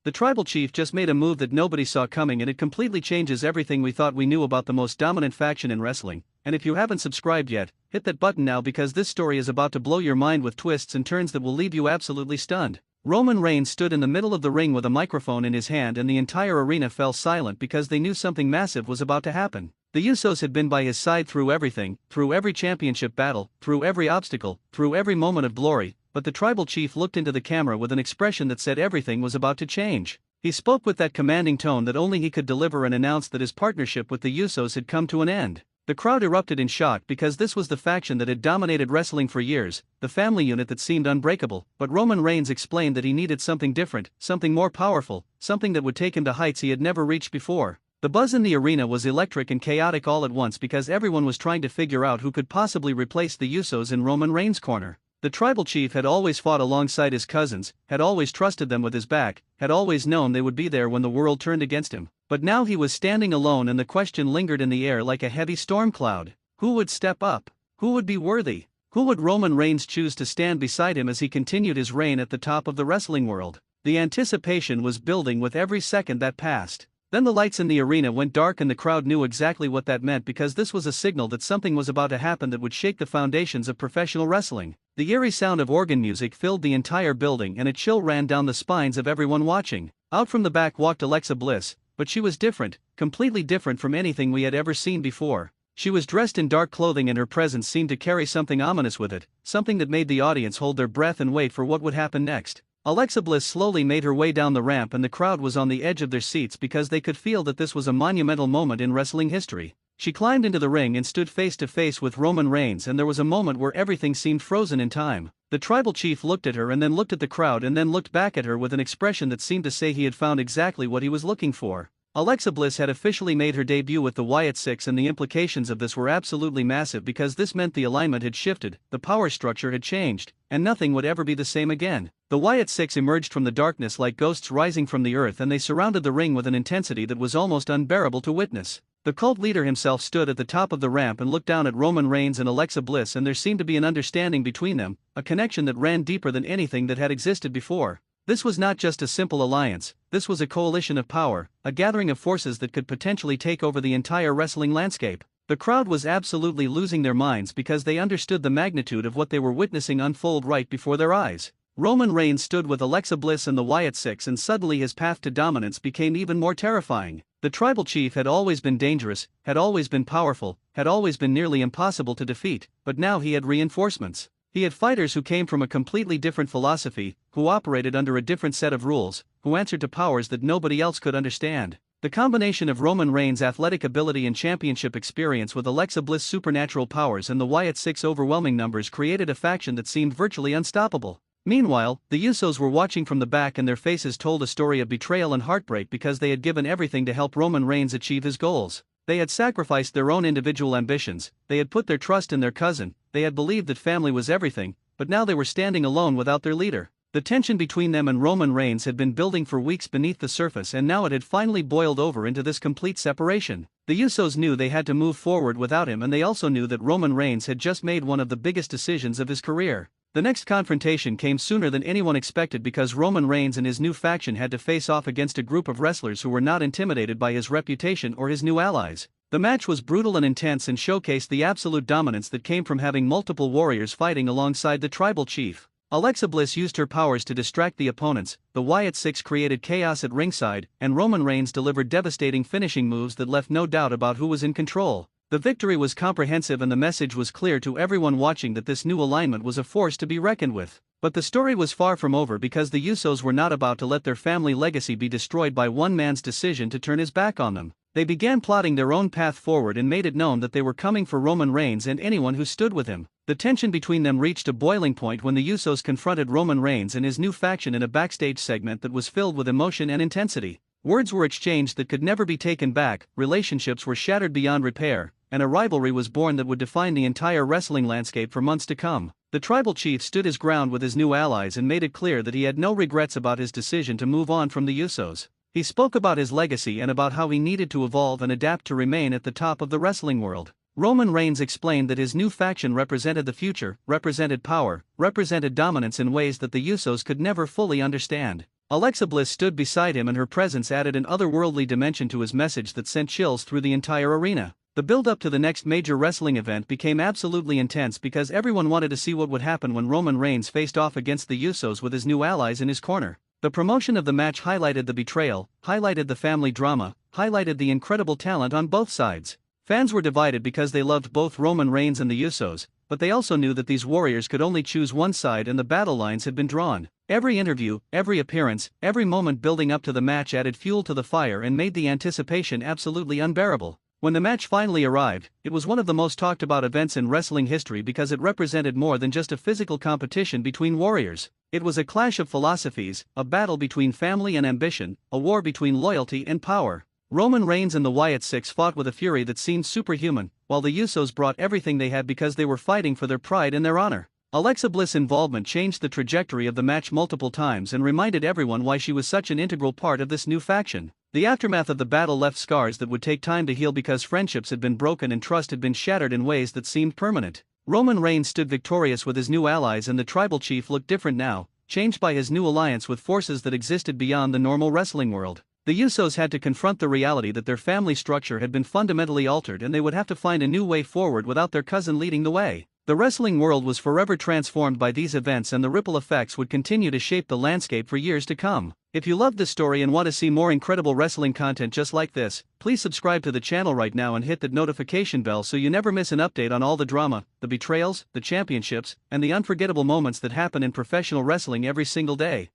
The tribal chief just made a move that nobody saw coming, and it completely changes everything we thought we knew about the most dominant faction in wrestling. And if you haven't subscribed yet, hit that button now because this story is about to blow your mind with twists and turns that will leave you absolutely stunned. Roman Reigns stood in the middle of the ring with a microphone in his hand, and the entire arena fell silent because they knew something massive was about to happen. The Usos had been by his side through everything, through every championship battle, through every obstacle, through every moment of glory, but the tribal chief looked into the camera with an expression that said everything was about to change. He spoke with that commanding tone that only he could deliver and announced that his partnership with the Usos had come to an end. The crowd erupted in shock because this was the faction that had dominated wrestling for years, the family unit that seemed unbreakable, but Roman Reigns explained that he needed something different, something more powerful, something that would take him to heights he had never reached before. The buzz in the arena was electric and chaotic all at once because everyone was trying to figure out who could possibly replace the Usos in Roman Reigns' corner. The tribal chief had always fought alongside his cousins, had always trusted them with his back, had always known they would be there when the world turned against him. But now he was standing alone, and the question lingered in the air like a heavy storm cloud. Who would step up? Who would be worthy? Who would Roman Reigns choose to stand beside him as he continued his reign at the top of the wrestling world? The anticipation was building with every second that passed. Then the lights in the arena went dark and the crowd knew exactly what that meant because this was a signal that something was about to happen that would shake the foundations of professional wrestling. The eerie sound of organ music filled the entire building and a chill ran down the spines of everyone watching. Out from the back walked Alexa Bliss, but she was different, completely different from anything we had ever seen before. She was dressed in dark clothing and her presence seemed to carry something ominous with it, something that made the audience hold their breath and wait for what would happen next. Alexa Bliss slowly made her way down the ramp and the crowd was on the edge of their seats because they could feel that this was a monumental moment in wrestling history. She climbed into the ring and stood face to face with Roman Reigns, and there was a moment where everything seemed frozen in time. The tribal chief looked at her and then looked at the crowd and then looked back at her with an expression that seemed to say he had found exactly what he was looking for. Alexa Bliss had officially made her debut with the Wyatt Sicks, and the implications of this were absolutely massive because this meant the alignment had shifted, the power structure had changed, and nothing would ever be the same again. The Wyatt Sicks emerged from the darkness like ghosts rising from the earth, and they surrounded the ring with an intensity that was almost unbearable to witness. The cult leader himself stood at the top of the ramp and looked down at Roman Reigns and Alexa Bliss, and there seemed to be an understanding between them, a connection that ran deeper than anything that had existed before. This was not just a simple alliance, this was a coalition of power, a gathering of forces that could potentially take over the entire wrestling landscape. The crowd was absolutely losing their minds because they understood the magnitude of what they were witnessing unfold right before their eyes. Roman Reigns stood with Alexa Bliss and the Wyatt Sicks, and suddenly his path to dominance became even more terrifying. The tribal chief had always been dangerous, had always been powerful, had always been nearly impossible to defeat, but now he had reinforcements. He had fighters who came from a completely different philosophy, who operated under a different set of rules, who answered to powers that nobody else could understand. The combination of Roman Reigns' athletic ability and championship experience with Alexa Bliss' supernatural powers and the Wyatt Sicks' overwhelming numbers created a faction that seemed virtually unstoppable. Meanwhile, the Usos were watching from the back, and their faces told a story of betrayal and heartbreak because they had given everything to help Roman Reigns achieve his goals. They had sacrificed their own individual ambitions, they had put their trust in their cousin, they had believed that family was everything, but now they were standing alone without their leader. The tension between them and Roman Reigns had been building for weeks beneath the surface, and now it had finally boiled over into this complete separation. The Usos knew they had to move forward without him, and they also knew that Roman Reigns had just made one of the biggest decisions of his career. The next confrontation came sooner than anyone expected because Roman Reigns and his new faction had to face off against a group of wrestlers who were not intimidated by his reputation or his new allies. The match was brutal and intense and showcased the absolute dominance that came from having multiple warriors fighting alongside the tribal chief. Alexa Bliss used her powers to distract the opponents, the Wyatt Sicks created chaos at ringside, and Roman Reigns delivered devastating finishing moves that left no doubt about who was in control. The victory was comprehensive and the message was clear to everyone watching that this new alignment was a force to be reckoned with. But the story was far from over because the Usos were not about to let their family legacy be destroyed by one man's decision to turn his back on them. They began plotting their own path forward and made it known that they were coming for Roman Reigns and anyone who stood with him. The tension between them reached a boiling point when the Usos confronted Roman Reigns and his new faction in a backstage segment that was filled with emotion and intensity. Words were exchanged that could never be taken back, relationships were shattered beyond repair, and a rivalry was born that would define the entire wrestling landscape for months to come. The tribal chief stood his ground with his new allies and made it clear that he had no regrets about his decision to move on from the Usos. He spoke about his legacy and about how he needed to evolve and adapt to remain at the top of the wrestling world. Roman Reigns explained that his new faction represented the future, represented power, represented dominance in ways that the Usos could never fully understand. Alexa Bliss stood beside him, and her presence added an otherworldly dimension to his message that sent chills through the entire arena. The build-up to the next major wrestling event became absolutely intense because everyone wanted to see what would happen when Roman Reigns faced off against the Usos with his new allies in his corner. The promotion of the match highlighted the betrayal, highlighted the family drama, highlighted the incredible talent on both sides. Fans were divided because they loved both Roman Reigns and the Usos, but they also knew that these warriors could only choose one side, and the battle lines had been drawn. Every interview, every appearance, every moment building up to the match added fuel to the fire and made the anticipation absolutely unbearable. When the match finally arrived, it was one of the most talked about events in wrestling history because it represented more than just a physical competition between warriors. It was a clash of philosophies, a battle between family and ambition, a war between loyalty and power. Roman Reigns and the Wyatt Sicks fought with a fury that seemed superhuman, while the Usos brought everything they had because they were fighting for their pride and their honor. Alexa Bliss' involvement changed the trajectory of the match multiple times and reminded everyone why she was such an integral part of this new faction. The aftermath of the battle left scars that would take time to heal because friendships had been broken and trust had been shattered in ways that seemed permanent. Roman Reigns stood victorious with his new allies, and the tribal chief looked different now, changed by his new alliance with forces that existed beyond the normal wrestling world. The Usos had to confront the reality that their family structure had been fundamentally altered, and they would have to find a new way forward without their cousin leading the way. The wrestling world was forever transformed by these events, and the ripple effects would continue to shape the landscape for years to come. If you loved this story and want to see more incredible wrestling content just like this, please subscribe to the channel right now and hit that notification bell so you never miss an update on all the drama, the betrayals, the championships, and the unforgettable moments that happen in professional wrestling every single day.